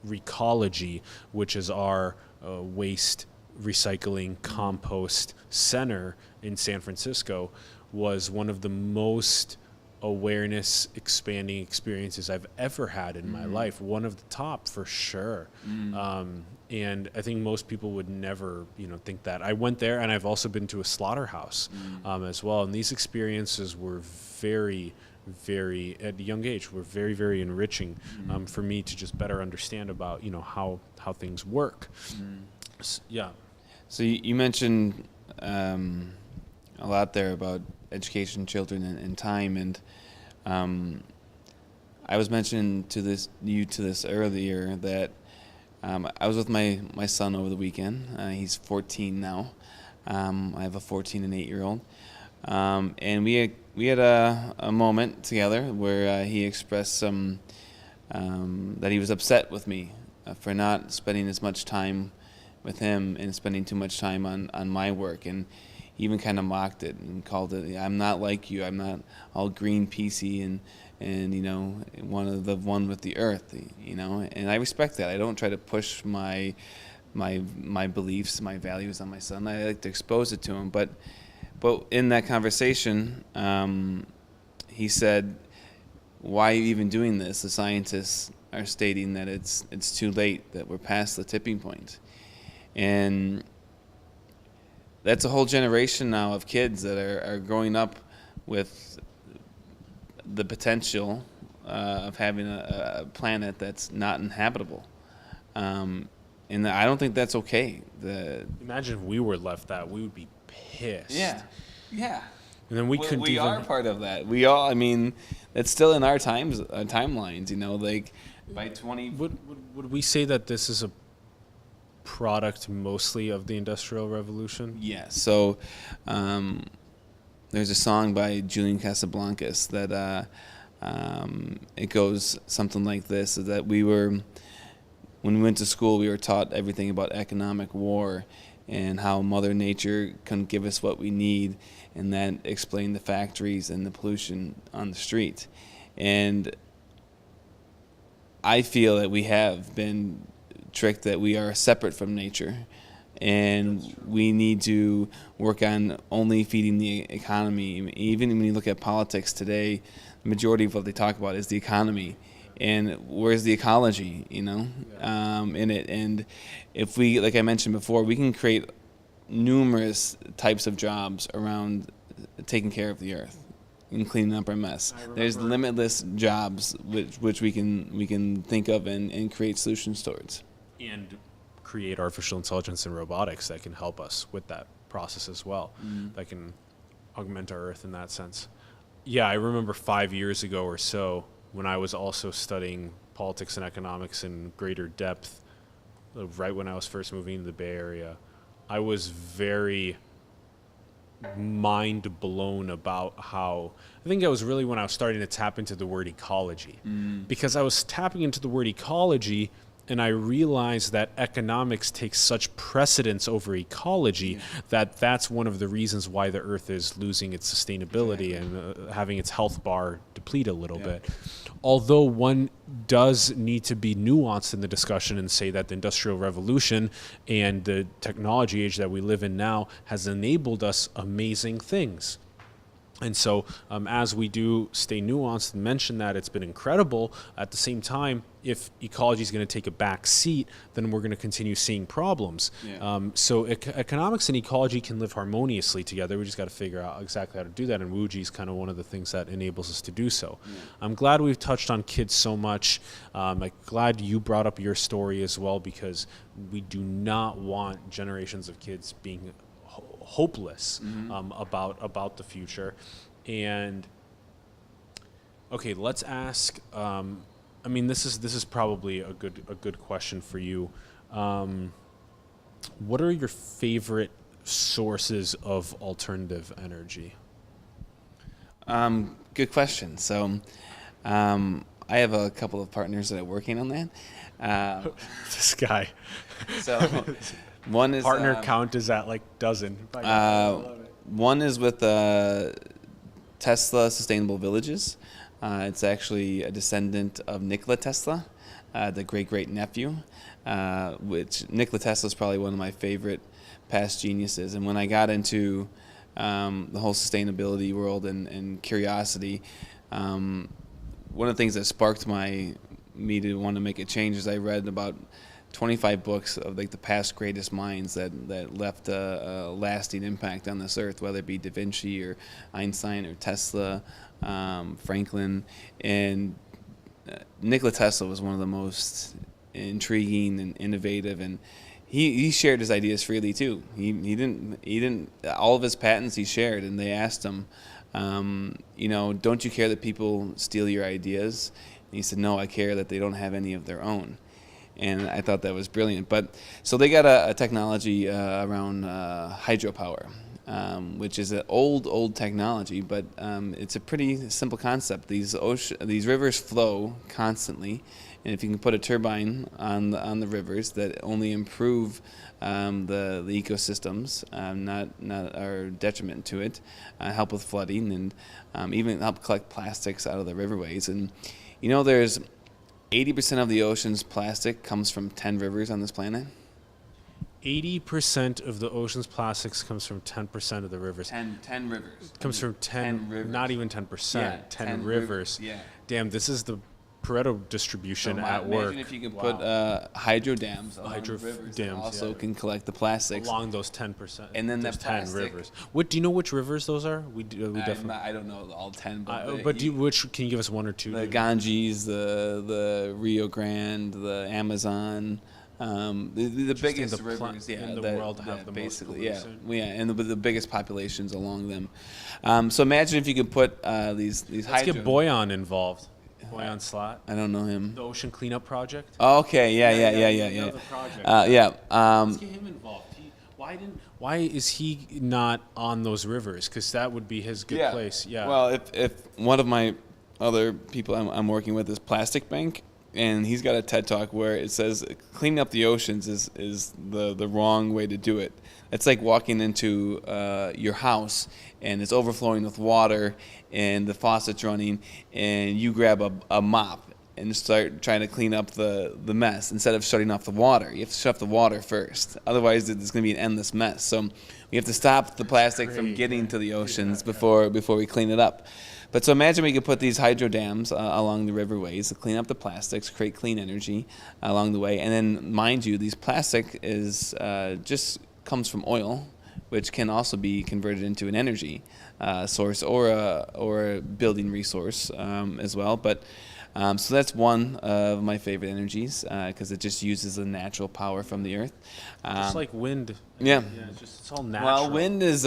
[SPEAKER 1] Recology, which is our waste recycling compost center in San Francisco, was one of the most awareness expanding experiences I've ever had in my life. One of the top for sure. And I think most people would never, think that. I went there, and I've also been to a slaughterhouse as well. And these experiences were very, very, at a young age, were very, very enriching for me to just better understand about, how things work.
[SPEAKER 2] So you mentioned a lot there about education, children, and time, and I was mentioning to this earlier that I was with my son over the weekend. He's 14 now. I have a 14 and 8-year-old, and we had a moment together where he expressed some that he was upset with me for not spending as much time with him and spending too much time on my work, and he even kind of mocked it and called it, "I'm not like you. I'm not all green peasy and one with the earth, And I respect that. I don't try to push my beliefs, my values on my son. I like to expose it to him. But in that conversation, he said, "Why are you even doing this? The scientists are stating that it's too late, that we're past the tipping point." And that's a whole generation now of kids that are growing up with the potential of having a planet that's not inhabitable. And I don't think that's okay.
[SPEAKER 1] Imagine if we were left that, we would be pissed.
[SPEAKER 2] Yeah.
[SPEAKER 1] And then we couldn't
[SPEAKER 2] we
[SPEAKER 1] even...
[SPEAKER 2] are part of that. We all, I mean, that's still in our timelines, like by 20...
[SPEAKER 1] Would we say that this is a product mostly of the Industrial Revolution?
[SPEAKER 2] Yeah. So there's a song by Julian Casablancas that it goes something like this, is that when we went to school, we were taught everything about economic war and how Mother Nature couldn't give us what we need, and that explained the factories and the pollution on the street. And I feel that we have been tricked, that we are separate from nature, and we need to work on only feeding the economy. Even when you look at politics today, the majority of what they talk about is the economy. And where's the ecology, in it? And if we, like I mentioned before, we can create numerous types of jobs around taking care of the earth and cleaning up our mess. There's limitless jobs which we can think of and create solutions towards.
[SPEAKER 1] And create artificial intelligence and robotics that can help us with that process as well, that can augment our earth in that sense. Yeah, I remember 5 years ago or so, when I was also studying politics and economics in greater depth, right when I was first moving to the Bay Area, I was very mind blown about how, I think it was really when I was starting to tap into the word ecology. Because I was tapping into the word ecology, and I realized that economics takes such precedence over ecology that that's one of the reasons why the earth is losing its sustainability and having its health bar deplete a little bit. Although one does need to be nuanced in the discussion and say that the Industrial Revolution and the technology age that we live in now has enabled us amazing things. And so as we do stay nuanced and mention that it's been incredible, at the same time, if ecology is going to take a back seat, then we're going to continue seeing problems. So economics and ecology can live harmoniously together. We just got to figure out exactly how to do that. And Wuji is kind of one of the things that enables us to do so. I'm glad we've touched on kids so much. I'm glad you brought up your story as well, because we do not want generations of kids being hopeless about the future. And okay, let's ask, I mean, this is probably a good question for you. What are your favorite sources of alternative energy?
[SPEAKER 2] Good question. So I have a couple of partners that are working on that.
[SPEAKER 1] This guy.
[SPEAKER 2] So one is
[SPEAKER 1] partner count is at like dozen.
[SPEAKER 2] One is with Tesla Sustainable Villages. It's actually a descendant of Nikola Tesla, the great nephew. Which Nikola Tesla is probably one of my favorite past geniuses. And when I got into the whole sustainability world and curiosity, one of the things that sparked me to want to make a change is I read about 25 books of like the past greatest minds that left a lasting impact on this earth, whether it be Da Vinci or Einstein or Tesla, Franklin. And Nikola Tesla was one of the most intriguing and innovative, and he shared his ideas freely too. He didn't all of his patents he shared, and they asked him, don't you care that people steal your ideas? And he said, no, I care that they don't have any of their own. And I thought that was brilliant. But so they got a technology around hydropower, which is an old technology, but it's a pretty simple concept. These rivers flow constantly, and if you can put a turbine on the rivers that only improve the ecosystems, not our detriment to it, help with flooding, and even help collect plastics out of the riverways. And there's 80% of the ocean's plastic comes from 10 rivers on this planet.
[SPEAKER 1] 80% of the ocean's plastics comes from 10% of the rivers.
[SPEAKER 2] 10 rivers.
[SPEAKER 1] Comes from 10
[SPEAKER 2] rivers.
[SPEAKER 1] Not even 10%.
[SPEAKER 2] Yeah,
[SPEAKER 1] 10 rivers.
[SPEAKER 2] Yeah.
[SPEAKER 1] Damn, this is the Pareto distribution
[SPEAKER 2] So
[SPEAKER 1] at work.
[SPEAKER 2] Imagine if you could put hydro dams along
[SPEAKER 1] Hydro
[SPEAKER 2] the rivers
[SPEAKER 1] dams,
[SPEAKER 2] that also
[SPEAKER 1] yeah.
[SPEAKER 2] can collect the plastics.
[SPEAKER 1] Along those 10%.
[SPEAKER 2] And then
[SPEAKER 1] those
[SPEAKER 2] that
[SPEAKER 1] 10
[SPEAKER 2] plastic-
[SPEAKER 1] rivers. What do you know which rivers those are? We definitely.
[SPEAKER 2] I don't know all 10,
[SPEAKER 1] Which can you give us one or two?
[SPEAKER 2] the Ganges, the Rio Grande, the Amazon, the biggest
[SPEAKER 1] the pla-
[SPEAKER 2] rivers,
[SPEAKER 1] in the
[SPEAKER 2] that,
[SPEAKER 1] world have
[SPEAKER 2] that
[SPEAKER 1] the most
[SPEAKER 2] basically, yeah,
[SPEAKER 1] pollution.
[SPEAKER 2] and the biggest populations along them. So imagine if you could put these
[SPEAKER 1] Let's
[SPEAKER 2] hydro.
[SPEAKER 1] get Boyan involved. Boyan Slot.
[SPEAKER 2] I don't know him.
[SPEAKER 1] The Ocean Cleanup Project.
[SPEAKER 2] Oh, okay, yeah.
[SPEAKER 1] You know the project.
[SPEAKER 2] Yeah.
[SPEAKER 1] Let's get him involved. Why is he not on those rivers? Because that would be his good place. Yeah.
[SPEAKER 2] Well, if one of my other people I'm working with is Plastic Bank, and he's got a TED Talk where it says cleaning up the oceans is the wrong way to do it. It's like walking into your house and it's overflowing with water and the faucet's running, and you grab a mop and start trying to clean up the mess instead of shutting off the water. You have to shut off the water first. Otherwise, it's going to be an endless mess. So we have to stop the plastic from getting to the oceans before we clean it up. But so imagine we could put these hydro dams along the riverways to clean up the plastics, create clean energy along the way. And then, mind you, these plastic is just comes from oil, which can also be converted into an energy source or a building resource as well. But so that's one of my favorite energies because it just uses the natural power from the earth.
[SPEAKER 1] just like wind.
[SPEAKER 2] Yeah.
[SPEAKER 1] It's all natural.
[SPEAKER 2] Well, wind is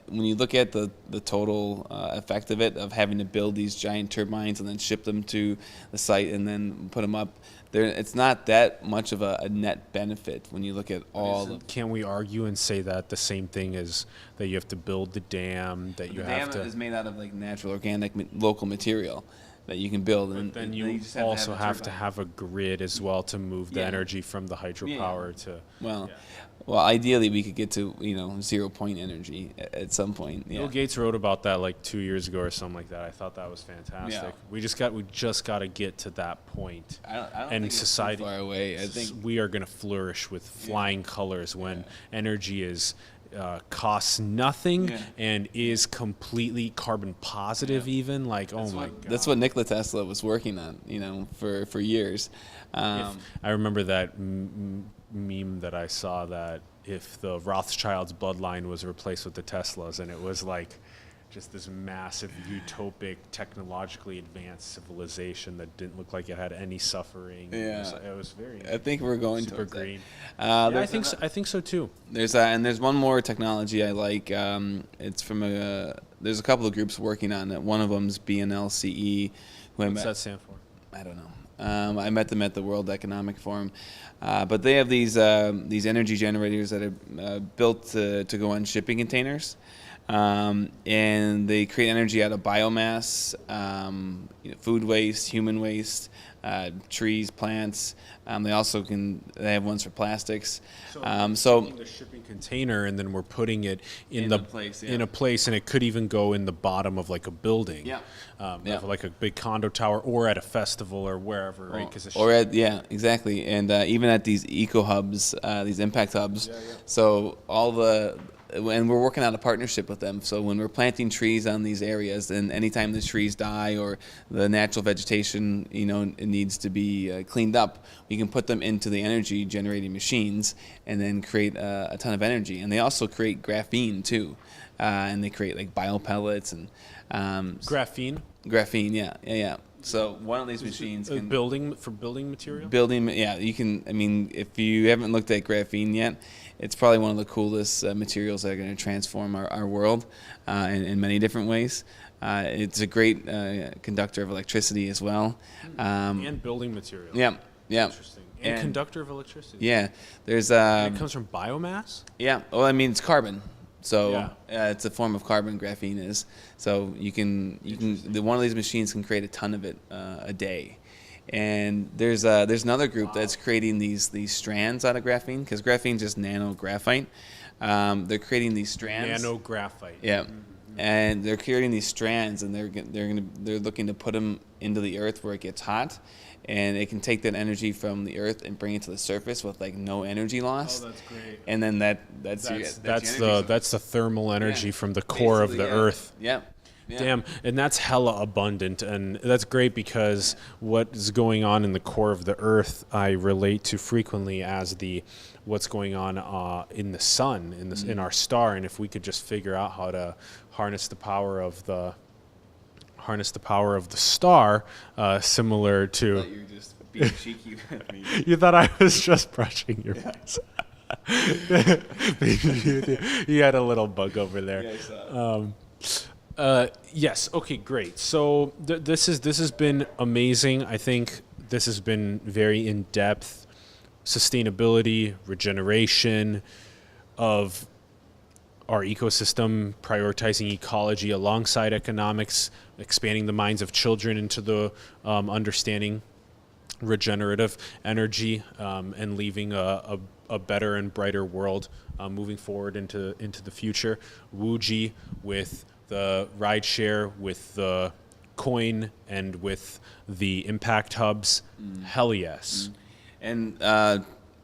[SPEAKER 2] when you look at the total effect of it, of having to build these giant turbines and then ship them to the site and then put them up, it's not that much of a net benefit when you look at all of.
[SPEAKER 1] Can we argue and say that the same thing is that you have to build the dam, that you
[SPEAKER 2] The
[SPEAKER 1] have
[SPEAKER 2] dam
[SPEAKER 1] to.
[SPEAKER 2] is made out of like natural, organic, local material that you can build, and
[SPEAKER 1] Then
[SPEAKER 2] you
[SPEAKER 1] you
[SPEAKER 2] just
[SPEAKER 1] also
[SPEAKER 2] a
[SPEAKER 1] have to
[SPEAKER 2] turbine.
[SPEAKER 1] have a grid as well to move the
[SPEAKER 2] Yeah.
[SPEAKER 1] energy from the hydropower to.
[SPEAKER 2] Well,
[SPEAKER 1] Yeah.
[SPEAKER 2] well, ideally we could get to 0-point energy at some point. Yeah.
[SPEAKER 1] Bill Gates wrote about that like 2 years ago or something like that. I thought that was fantastic.
[SPEAKER 2] Yeah.
[SPEAKER 1] We just got to get to that point.
[SPEAKER 2] I don't
[SPEAKER 1] And
[SPEAKER 2] think
[SPEAKER 1] society-
[SPEAKER 2] it's too far away. I think
[SPEAKER 1] We are going to flourish with flying colors when energy is costs nothing
[SPEAKER 2] Yeah.
[SPEAKER 1] and is completely carbon positive. Even like oh my god,
[SPEAKER 2] that's what Nikola Tesla was working on, for years.
[SPEAKER 1] I remember that meme that I saw that if the Rothschilds bloodline was replaced with the Teslas, and it was like just this massive utopic technologically advanced civilization that didn't look like it had any suffering.
[SPEAKER 2] Yeah.
[SPEAKER 1] It was very
[SPEAKER 2] I think we're going
[SPEAKER 1] super
[SPEAKER 2] towards that.
[SPEAKER 1] green.
[SPEAKER 2] Yeah,
[SPEAKER 1] I think so too.
[SPEAKER 2] There's one more technology I like. It's from there's a couple of groups working on it. One of them's BNLCE.
[SPEAKER 1] What's that stand for?
[SPEAKER 2] I don't know. I met them at the World Economic Forum, but they have these energy generators that are built to go on shipping containers, and they create energy out of biomass, food waste, human waste, trees, plants. They also they have ones for plastics. So
[SPEAKER 1] Taking the shipping container and then we're putting it in
[SPEAKER 2] a place, yeah.
[SPEAKER 1] in a place, and it could even go in the bottom of like a building.
[SPEAKER 2] Yeah.
[SPEAKER 1] Of like a big condo tower or at a festival or wherever, right?
[SPEAKER 2] Exactly, and even at these eco hubs, these impact hubs. So and we're working on a partnership with them. So when we're planting trees on these areas, and anytime the trees die or the natural vegetation, it needs to be cleaned up, we can put them into the energy generating machines and then create a ton of energy. And they also create graphene too, and they create like biopellets and
[SPEAKER 1] Graphene.
[SPEAKER 2] Graphene, yeah. So one of these machines can
[SPEAKER 1] building material.
[SPEAKER 2] you can. I mean, if you haven't looked at graphene yet, it's probably one of the coolest materials that are going to transform our world in many different ways. It's a great conductor of electricity as well.
[SPEAKER 1] And building material.
[SPEAKER 2] Yeah, yeah.
[SPEAKER 1] Interesting. And conductor of electricity.
[SPEAKER 2] Yeah, there's
[SPEAKER 1] And it comes from biomass?
[SPEAKER 2] yeah. Well, I mean, it's carbon, so
[SPEAKER 1] Yeah.
[SPEAKER 2] it's a form of carbon. Graphene is. So you can one of these machines can create a ton of it a day. And there's another group that's creating these strands out of graphene, because graphene is just nano graphite. They're creating these strands.
[SPEAKER 1] Nano graphite.
[SPEAKER 2] Yeah. And they're creating these strands, and they're looking to put them into the earth where it gets hot, and it can take that energy from the earth and bring it to the surface with like no energy loss.
[SPEAKER 1] Oh, that's great.
[SPEAKER 2] And then that's
[SPEAKER 1] the thermal energy from the core of the earth.
[SPEAKER 2] Yeah. Yeah.
[SPEAKER 1] Damn, and that's hella abundant, and that's great because what is going on in the core of the earth I relate to frequently as what's going on in the sun, in our star, and if we could just figure out how to harness the power of the star, similar to.
[SPEAKER 2] I thought you were just being cheeky with me.
[SPEAKER 1] You thought I was just brushing your face. You had a little bug over there.
[SPEAKER 2] Yeah, I saw it.
[SPEAKER 1] Yes. Okay. Great. So this has been amazing. I think this has been very in depth. Sustainability, regeneration of our ecosystem, prioritizing ecology alongside economics, expanding the minds of children into the understanding regenerative energy, and leaving a better and brighter world moving forward into the future. Wuji with the rideshare, with the coin, and with the impact hubs. Hell yes.
[SPEAKER 2] And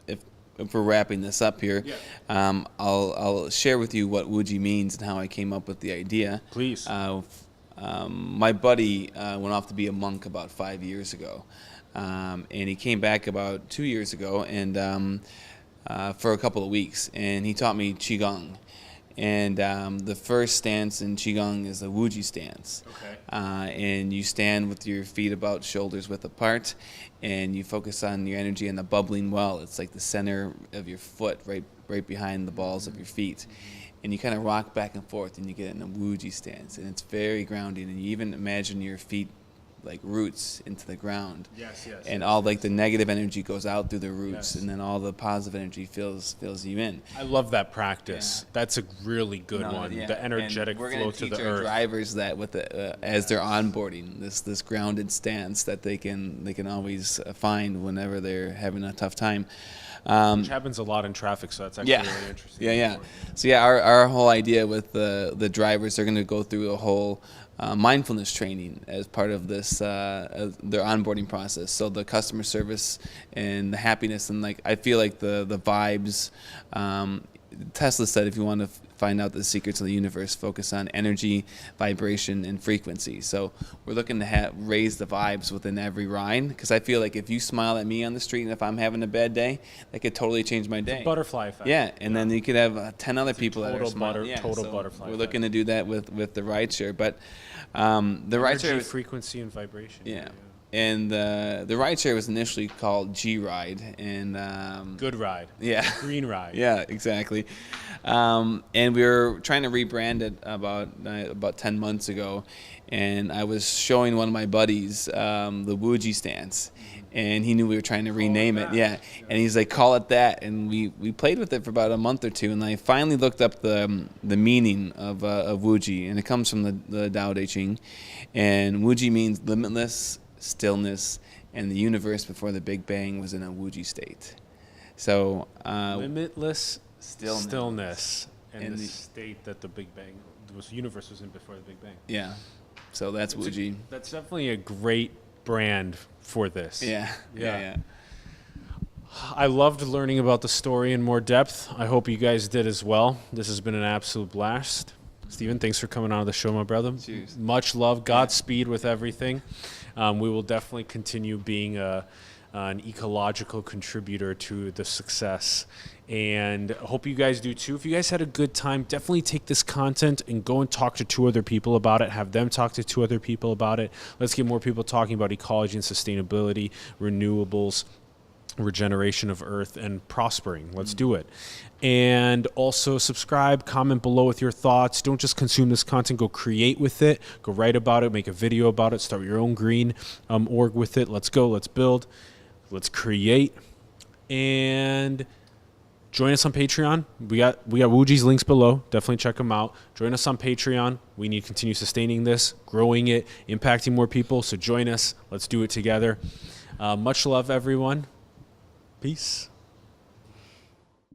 [SPEAKER 2] if we're wrapping this up here, I'll share with you what Wuji means and how I came up with the idea.
[SPEAKER 1] Please.
[SPEAKER 2] My buddy went off to be a monk about 5 years ago, and he came back about 2 years ago, and for a couple of weeks, and he taught me Qigong. And the first stance in Qigong is a Wuji stance.
[SPEAKER 1] Okay.
[SPEAKER 2] And you stand with your feet about shoulders width apart, and you focus on your energy in the bubbling well. It's like the center of your foot, right behind the balls of your feet. And you kind of rock back and forth, and you get in a Wuji stance. And it's very grounding. And you even imagine your feet like roots into the ground.
[SPEAKER 1] Yes.
[SPEAKER 2] And all like the negative energy goes out through the roots, and then all the positive energy fills you in.
[SPEAKER 1] I love that practice.
[SPEAKER 2] Yeah.
[SPEAKER 1] that's a really good one.
[SPEAKER 2] Yeah.
[SPEAKER 1] The energetic
[SPEAKER 2] and we're
[SPEAKER 1] flow
[SPEAKER 2] gonna
[SPEAKER 1] to
[SPEAKER 2] teach
[SPEAKER 1] the
[SPEAKER 2] our
[SPEAKER 1] earth.
[SPEAKER 2] drivers that with as they're onboarding this grounded stance that they can always find whenever they're having a tough time.
[SPEAKER 1] Which happens a lot in traffic, so that's actually really interesting.
[SPEAKER 2] Yeah. So our whole idea with the drivers, they're going to go through a whole mindfulness training as part of this their onboarding process. So the customer service and the happiness, and like I feel like the vibes. Tesla said, if you want to find out the secrets of the universe, focus on energy, vibration, and frequency. So we're looking to raise the vibes within every ride, because I feel like if you smile at me on the street and if I'm having a bad day, that could totally change my day.
[SPEAKER 1] Butterfly effect.
[SPEAKER 2] Yeah, and then you could have 10 other people that are smiling.
[SPEAKER 1] Total butterfly
[SPEAKER 2] We're
[SPEAKER 1] effect.
[SPEAKER 2] looking to do that with the rideshare, but the rideshare
[SPEAKER 1] Energy, frequency, and vibration.
[SPEAKER 2] yeah. And the rideshare was initially called G-Ride, and
[SPEAKER 1] Good ride.
[SPEAKER 2] yeah,
[SPEAKER 1] Green ride.
[SPEAKER 2] yeah, exactly. And we were trying to rebrand it about 10 months ago, and I was showing one of my buddies the Wuji stance, and he knew we were trying to rename it. Yeah, and he's like, "Call it that." And we played with it for about a month or two, and I finally looked up the meaning of Wuji, and it comes from the Tao Te Ching, and Wuji means limitless stillness, and the universe before the Big Bang was in a Wuji state. So
[SPEAKER 1] Limitless stillness and
[SPEAKER 2] And
[SPEAKER 1] the
[SPEAKER 2] the-
[SPEAKER 1] state that the Big Bang, the universe was in before the Big Bang.
[SPEAKER 2] yeah, so that's Wuji.
[SPEAKER 1] That's definitely a great brand for this.
[SPEAKER 2] Yeah.
[SPEAKER 1] I loved learning about the story in more depth. I hope you guys did as well. This has been an absolute blast. Steven, thanks for coming on to the show, my brother.
[SPEAKER 2] Cheers.
[SPEAKER 1] Much love. Godspeed with everything. We will definitely continue being an ecological contributor to the success. And I hope you guys do too. If you guys had a good time, definitely take this content and go and talk to 2 other people about it. Have them talk to 2 other people about it. Let's get more people talking about ecology and sustainability, renewables, regeneration of Earth and prospering. Let's do it. And also subscribe, comment below with your thoughts. Don't just consume this content. Go create with it. Go write about it. Make a video about it. Start your own green org with it. Let's go. Let's build. Let's create. And join us on Patreon. We got Wuji's links below. Definitely check them out. Join us on Patreon. We need to continue sustaining this, growing it, impacting more people. So join us. Let's do it together. Much love, everyone. Peace.